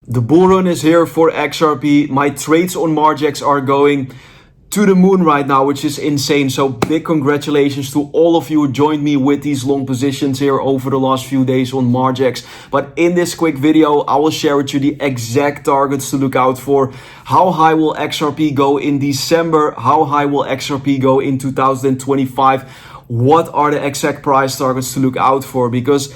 The bull run is here for XRP. My trades on Margex are going to the moon right now, which is insane. So big congratulations to all of you who joined me with these long positions here over the last few days on Margex. But in this quick video, I will share with you the exact targets to look out for. How high will XRP go in December? How high will XRP go in 2025? What are the exact price targets to look out for? Because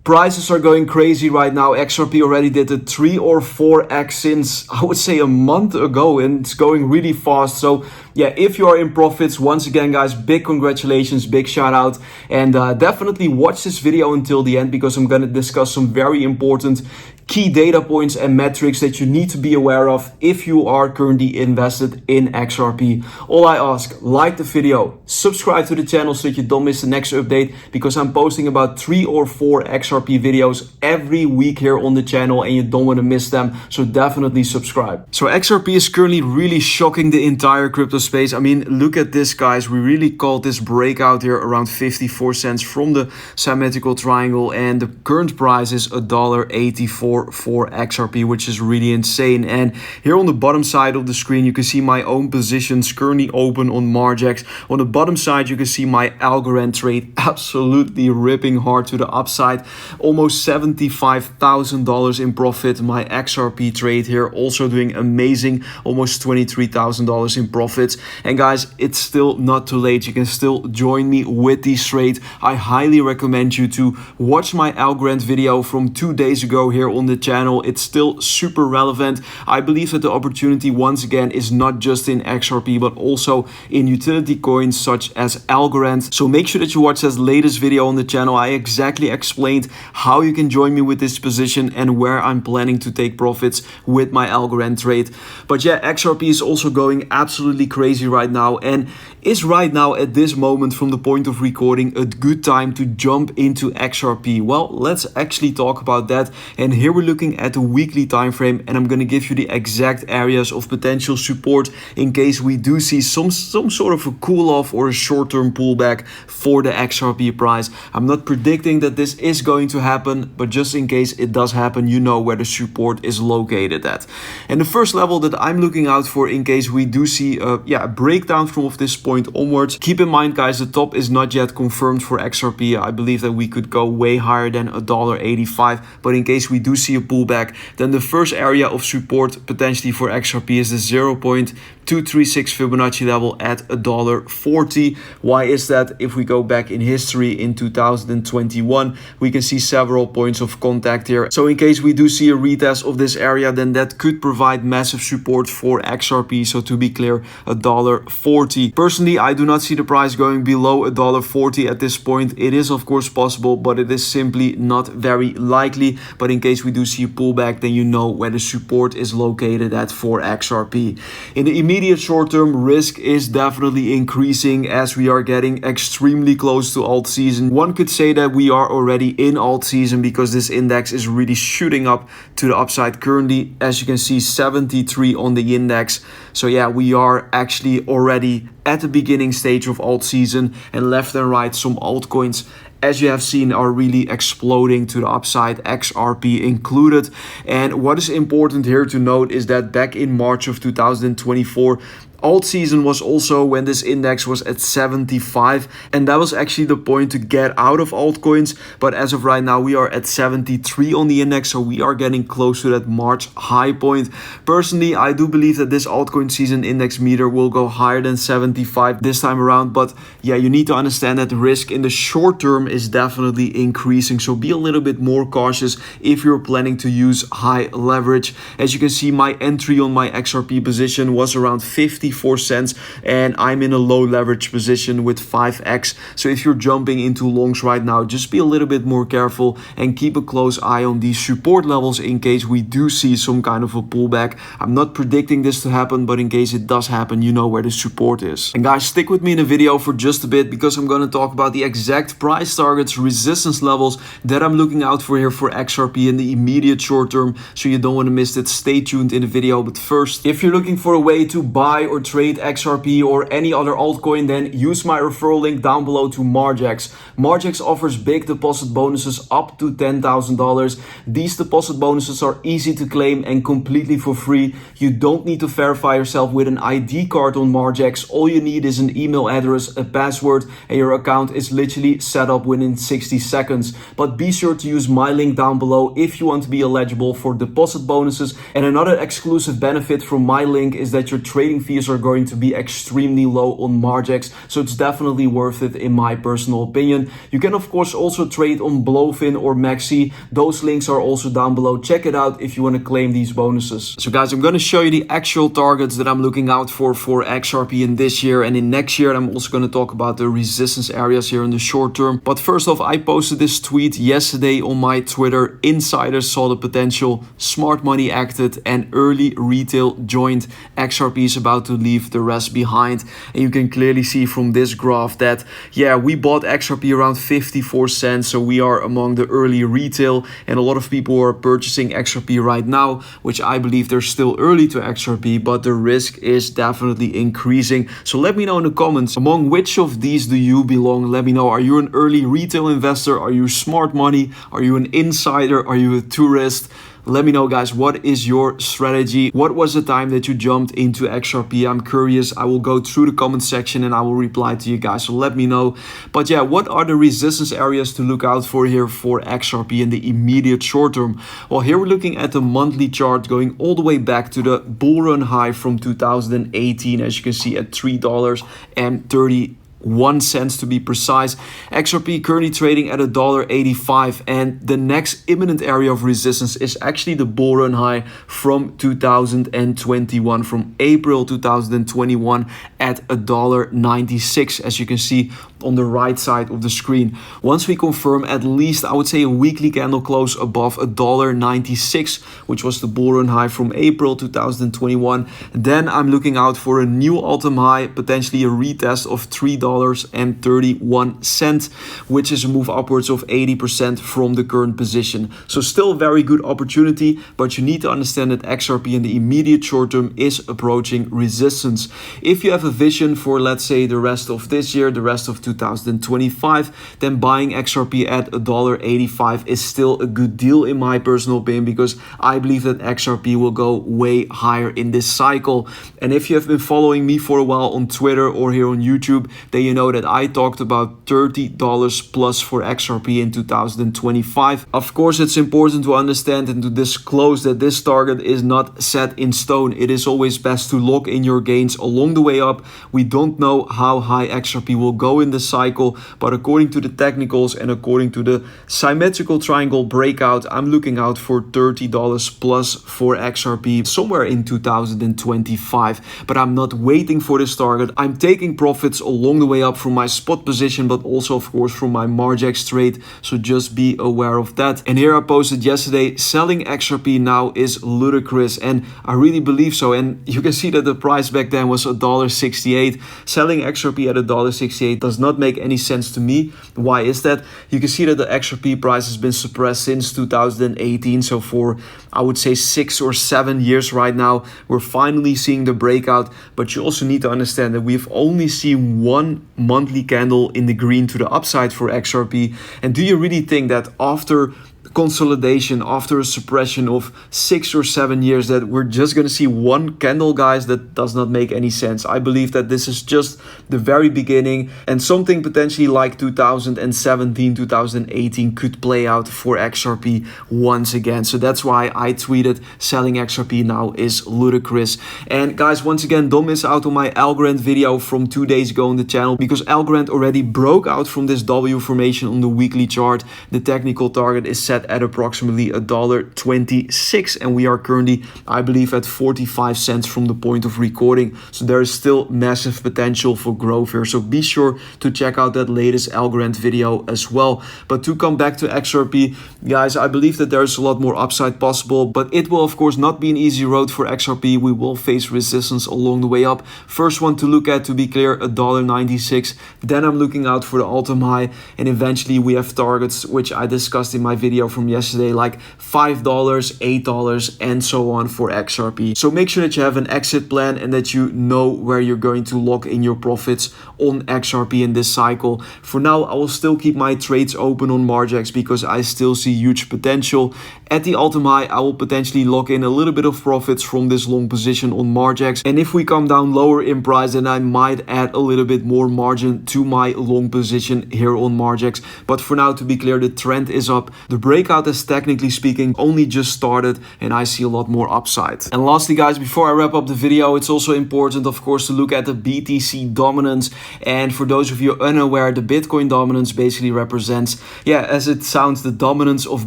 prices are going crazy right now. XRP already did a 3 or 4x since, I would say, a month ago, and it's going really fast. So yeah, if you are in profits, once again, guys, big congratulations, big shout out. And definitely watch this video until the end, because I'm going to discuss some very important key data points and metrics that you need to be aware of if you are currently invested in XRP. All I ask, like the video, subscribe to the channel so that you don't miss the next update, because I'm posting about 3 or 4 XRP videos every week here on the channel and you don't want to miss them. So definitely subscribe. So XRP is currently really shocking the entire crypto space. I mean, look at this, guys. We really called this breakout here around 54 cents from the symmetrical triangle, and the current price is $1.84 for XRP, which is really insane. And here on the bottom side of the screen, you can see my own positions currently open on Margex. On the bottom side, you can see my Algorand trade absolutely ripping hard to the upside, almost $75,000 in profit. My XRP trade here also doing amazing, almost $23,000 in profits. And guys, it's still not too late. You can still join me with these trades. I highly recommend you to watch my Algorand video from 2 days ago here on the channel. It's still super relevant. I believe that the opportunity once again is not just in XRP but also in utility coins such as Algorand. So make sure that you watch this latest video on the channel. I exactly explained how you can join me with this position and where I'm planning to take profits with my Algorand trade. But yeah, XRP is also going absolutely crazy right now, and is right now at this moment from the point of recording a good time to jump into XRP? Well, let's actually talk about that. And here we're looking at the weekly time frame, and I'm going to give you the exact areas of potential support in case we do see some sort of a cool off or a short-term pullback for the XRP price. I'm not predicting that this is going to happen, but just in case it does happen, you know where the support is located at. And the first level that I'm looking out for in case we do see a breakdown from this point onwards. Keep in mind, guys, the top is not yet confirmed for XRP. I believe that we could go way higher than $1.85, but in case we do see a pullback, then the first area of support potentially for XRP is the 0.236 Fibonacci level at $1.40. Why is that? If we go back in history in 2021, we can see several points of contact here. So in case we do see a retest of this area, then that could provide massive support for XRP. So to be clear, $1.40. Personally, I do not see the price going below $1.40 at this point. It is of course possible, but it is simply not very likely. But in case we do see a pullback, then you know where the support is located at for XRP. In the immediate short term, risk is definitely increasing as we are getting extremely close to alt season. One could say that we are already in alt season because this index is really shooting up to the upside currently. As you can see, 73 on the index. So yeah, we are actually already at the beginning stage of alt season, and left and right some altcoins, as you have seen, are really exploding to the upside, XRP included. And what is important here to note is that back in March of 2024, alt season was also when this index was at 75, and that was actually the point to get out of altcoins. But as of right now, we are at 73 on the index, so we are getting close to that March high point. Personally, I do believe that this altcoin season index meter will go higher than 75 this time around. But yeah, you need to understand that the risk in the short term is definitely increasing, so be a little bit more cautious if you're planning to use high leverage. As you can see, my entry on my XRP position was around 54 cents, and I'm in a low leverage position with 5x. So if you're jumping into longs right now, just be a little bit more careful and keep a close eye on these support levels in case we do see some kind of a pullback. I'm not predicting this to happen, but in case it does happen, you know where the support is. And guys, stick with me in the video for just a bit, because I'm going to talk about the exact price targets, resistance levels that I'm looking out for here for XRP in the immediate short term, so you don't want to miss it. Stay tuned in the video. But first, if you're looking for a way to buy or trade XRP or any other altcoin, then use my referral link down below to Margex. Margex offers big deposit bonuses up to $10,000. These deposit bonuses are easy to claim and completely for free. You don't need to verify yourself with an ID card on Margex. All you need is an email address, a password, and your account is literally set up within 60 seconds. But be sure to use my link down below if you want to be eligible for deposit bonuses. And another exclusive benefit from my link is that your trading fees are going to be extremely low on Margex, so it's definitely worth it in my personal opinion. You can of course also trade on Blowfin or Maxi. Those links are also down below. Check it out if you want to claim these bonuses. So guys, I'm going to show you the actual targets that I'm looking out for XRP in this year and in next year. I'm also going to talk about the resistance areas here in the short term. But first off, I posted this tweet yesterday on my Twitter. Insiders saw the potential, smart money acted, and early retail joined. XRP is about to leave the rest behind. And you can clearly see from this graph that, yeah, we bought XRP around 54 cents. So we are among the early retail, and a lot of people are purchasing XRP right now, which I believe they're still early to XRP, but the risk is definitely increasing. So let me know in the comments, among which of these do you belong? Let me know. Are you an early retail investor? Are you smart money? Are you an insider? Are you a tourist? Let me know, guys, what is your strategy? What was the time that you jumped into XRP? I'm curious. I will go through the comment section and I will reply to you guys. So let me know. But yeah, what are the resistance areas to look out for here for XRP in the immediate short term? Well, here we're looking at the monthly chart going all the way back to the bull run high from 2018, as you can see at $3.31 to be precise. XRP currently trading at $1.85, and the next imminent area of resistance is actually the bull run high from 2021, from April 2021 at $1.96, as you can see on the right side of the screen. Once we confirm at least, I would say, a weekly candle close above $1.96, which was the bull run high from April 2021, then I'm looking out for a new all-time high, potentially a retest of $3.31, which is a move upwards of 80% from the current position. So still a very good opportunity, but you need to understand that XRP in the immediate short term is approaching resistance. If you have a vision for, let's say, the rest of this year, the rest of 2025, then buying XRP at $1.85 is still a good deal in my personal opinion, because I believe that XRP will go way higher in this cycle. And if you have been following me for a while on Twitter or here on YouTube, then you know that I talked about $30 plus for XRP in 2025. Of course, it's important to understand and to disclose that this target is not set in stone. It is always best to lock in your gains along the way up. We don't know how high XRP will go in the cycle, but according to the technicals and according to the symmetrical triangle breakout, I'm looking out for $30 plus for XRP somewhere in 2025. But I'm not waiting for this target. I'm taking profits along the way up from my spot position, but also of course from my Margex trade, so just be aware of that. And here I posted yesterday, selling XRP now is ludicrous, and I really believe so. And you can see that the price back then was $1.68. Selling XRP at $1.68 does not make any sense to me. Why is that? You can see that the XRP price has been suppressed since 2018, so for, I would say, 6 or 7 years right now, we're finally seeing the breakout. But you also need to understand that we've only seen one monthly candle in the green to the upside for XRP. And do you really think that after consolidation, after a suppression of 6 or 7 years, that we're just going to see one candle, guys? That does not make any sense. I believe that this is just the very beginning, and something potentially like 2017, 2018 could play out for XRP once again. So that's why I tweeted selling XRP now is ludicrous. And guys, once again, don't miss out on my Algorand video from 2 days ago on the channel, because Algorand already broke out from this W formation on the weekly chart. The technical target is set at approximately $1.26, and we are currently, I believe, at 45 cents from the point of recording. So there is still massive potential for growth here, so be sure to check out that latest Algorand video as well. But to come back to XRP, guys, I believe that there's a lot more upside possible, but it will of course not be an easy road for XRP. We will face resistance along the way up. First one to look at, to be clear, $1.96. Then I'm looking out for the all-time high, and eventually we have targets which I discussed in my video from yesterday, like $5, $8, and so on for XRP. So make sure that you have an exit plan and that you know where you're going to lock in your profits on XRP in this cycle. For now, I will still keep my trades open on Margex because I still see huge potential. At the all-time high, I will potentially lock in a little bit of profits from this long position on Margex. And if we come down lower in price, then I might add a little bit more margin to my long position here on Margex. But for now, to be clear, the trend is up. The breakout has technically speaking only just started and I see a lot more upside. And lastly, guys, before I wrap up the video, it's also important, of course, to look at the BTC dominance. And for those of you unaware, the Bitcoin dominance basically represents, as it sounds, the dominance of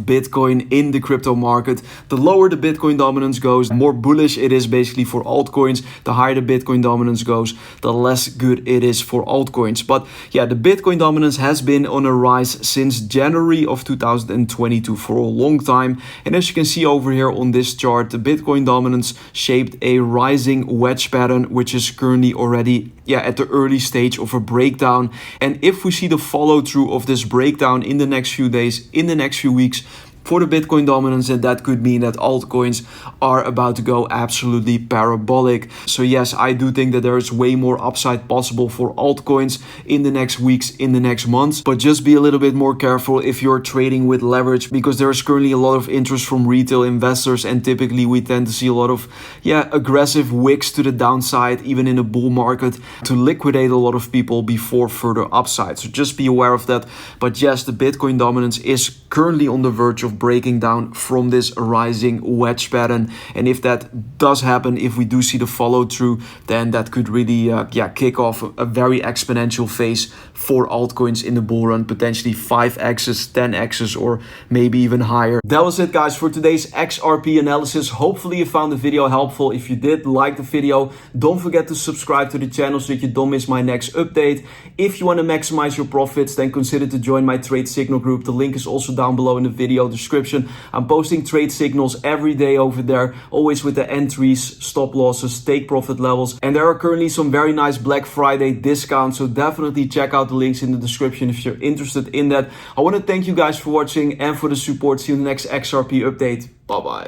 Bitcoin in the crypto market. The lower the Bitcoin dominance goes, the more bullish it is basically for altcoins. The higher the Bitcoin dominance goes, the less good it is for altcoins. But yeah, the Bitcoin dominance has been on a rise since January of 2022 for a long time. And as you can see over here on this chart, the Bitcoin dominance shaped a rising wedge pattern, which is currently already at the early stage of a breakdown. And if we see the follow through of this breakdown in the next few days, in the next few weeks, for the Bitcoin dominance, and that could mean that altcoins are about to go absolutely parabolic. So yes, I do think that there is way more upside possible for altcoins in the next weeks, in the next months. But just be a little bit more careful if you're trading with leverage, because there is currently a lot of interest from retail investors, and typically we tend to see a lot of aggressive wicks to the downside, even in a bull market, to liquidate a lot of people before further upside. So just be aware of that. But yes, the Bitcoin dominance is currently on the verge of breaking down from this rising wedge pattern. And if that does happen, if we do see the follow through, then that could really kick off a very exponential phase for altcoins in the bull run, potentially 5x's, 10x's, or maybe even higher. That was it, guys, for today's XRP analysis. Hopefully you found the video helpful. If you did like the video, don't forget to subscribe to the channel so that you don't miss my next update. If you want to maximize your profits, then consider to join my trade signal group. The link is also down below in the video description. I'm posting trade signals every day over there, always with the entries, stop losses, take profit levels. And there are currently some very nice Black Friday discounts, so definitely check out the links in the description if you're interested in that. I want to thank you guys for watching and for the support. See you in the next XRP update. Bye bye.